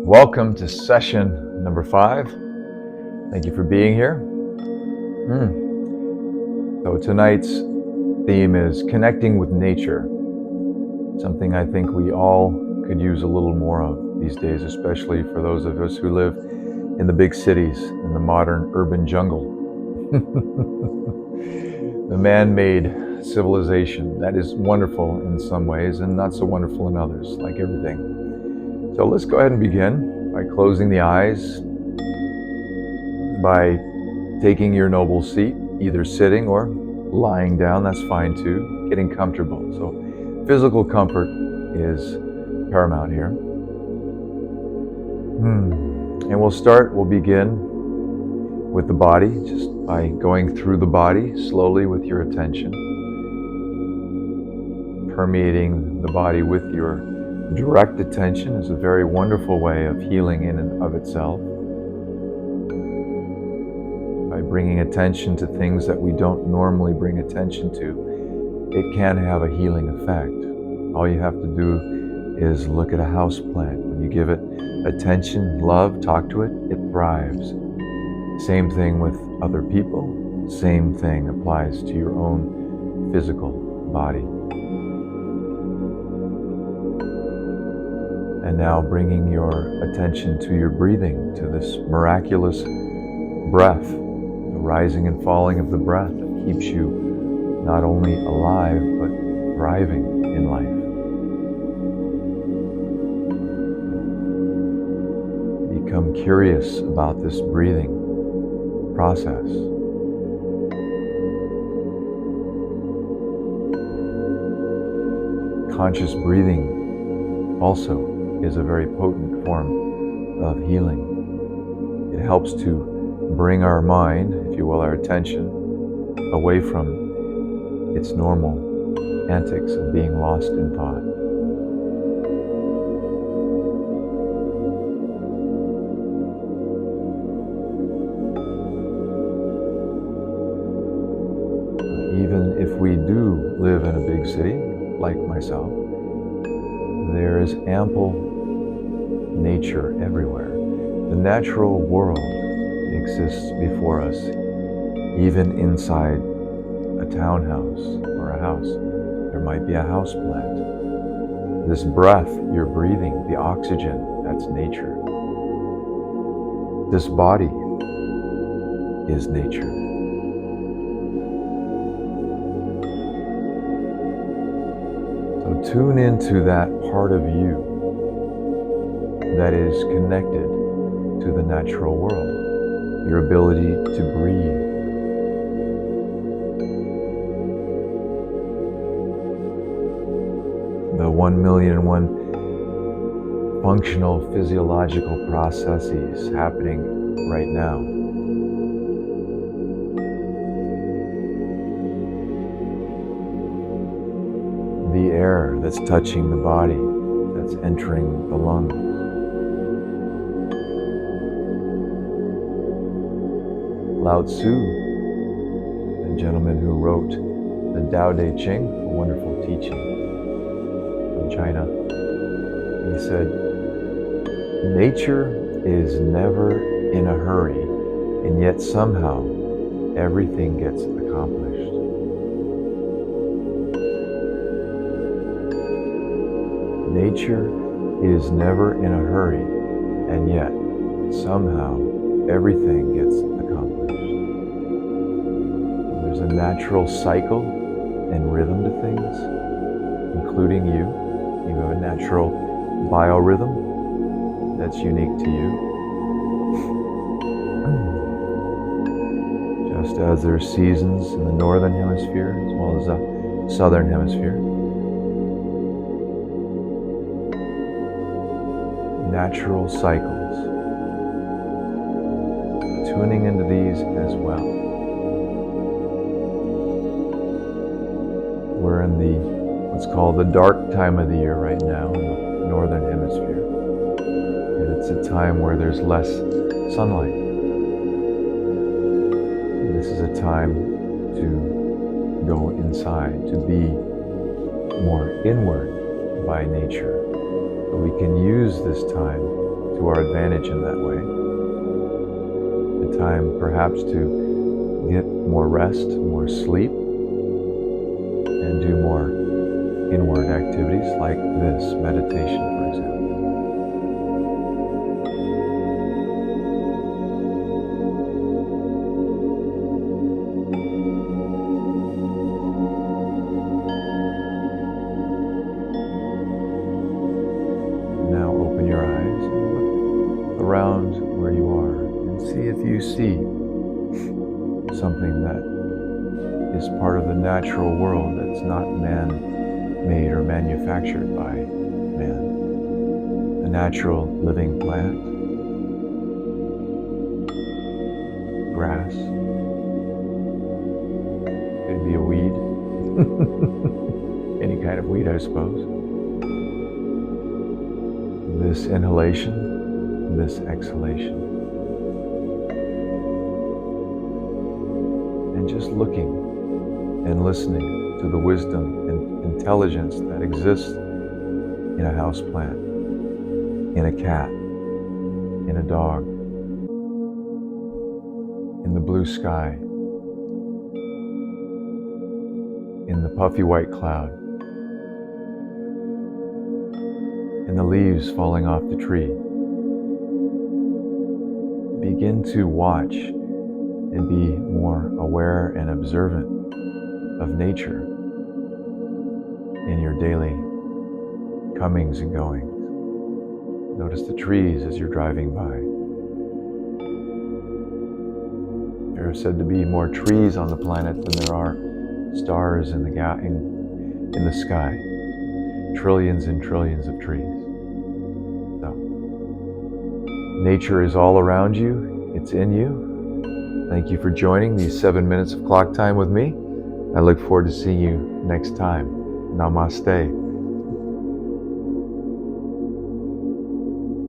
Welcome to session number 5. Thank you for being here. So tonight's theme is connecting with nature, something I think we all could use a little more of these days, especially for those of us who live in the big cities, in the modern urban jungle. The man-made civilization, that is wonderful in some ways and not so wonderful in others, like everything. So let's go ahead and begin by closing the eyes, by taking your noble seat, either sitting or lying down, that's fine too, getting comfortable. So physical comfort is paramount here. And we'll begin with the body, just by going through the body slowly with your attention, permeating the body with your direct attention is a very wonderful way of healing in and of itself. By bringing attention to things that we don't normally bring attention to, it can have a healing effect. All you have to do is look at a house plant. When you give it attention, love, talk to it, it thrives. Same thing with other people. Same thing applies to your own physical body. And now bringing your attention to your breathing, to this miraculous breath, the rising and falling of the breath that keeps you not only alive, but thriving in life. Become curious about this breathing process. Conscious breathing also is a very potent form of healing. It helps to bring our mind, if you will, our attention, away from its normal antics of being lost in thought. Even if we do live in a big city, like myself, there is ample nature everywhere. The natural world exists before us, even inside a townhouse or a house. There might be a house plant. This breath you're breathing, the oxygen, that's nature. This body is nature. So tune into that part of you that is connected to the natural world, your ability to breathe. The 1,000,001 functional physiological processes happening right now. The air that's touching the body, that's entering the lungs. Lao Tzu, the gentleman who wrote the Tao Te Ching, a wonderful teaching from China, he said, nature is never in a hurry, and yet somehow everything gets accomplished. Nature is never in a hurry, and yet somehow everything gets accomplished. There's a natural cycle and rhythm to things, including you. You have a natural biorhythm that's unique to you. Just as there are seasons in the northern hemisphere as well as the southern hemisphere. Natural cycles. Tuning into these as well. We're in what's called the dark time of the year right now in the northern hemisphere. And it's a time where there's less sunlight. And this is a time to go inside, to be more inward by nature. But we can use this time to our advantage in that way. A time perhaps to get more rest, more sleep, and do more inward activities like this, meditation, for example. Now open your eyes and look around where you are and see if you see something that is part of the natural world that's not man-made or manufactured by man. A natural living plant, grass, could be a weed, any kind of weed, I suppose. This inhalation, this exhalation. And just looking and listening to the wisdom and intelligence that exists in a houseplant, in a cat, in a dog, in the blue sky, in the puffy white cloud, in the leaves falling off the tree. Begin to watch and be more aware and observant of nature in your daily comings and goings. Notice the trees as you're driving by. There are said to be more trees on the planet than there are stars in the sky. Trillions and trillions of trees. So, nature is all around you. It's in you. Thank you for joining these 7 minutes of clock time with me. I look forward to seeing you next time. Namaste.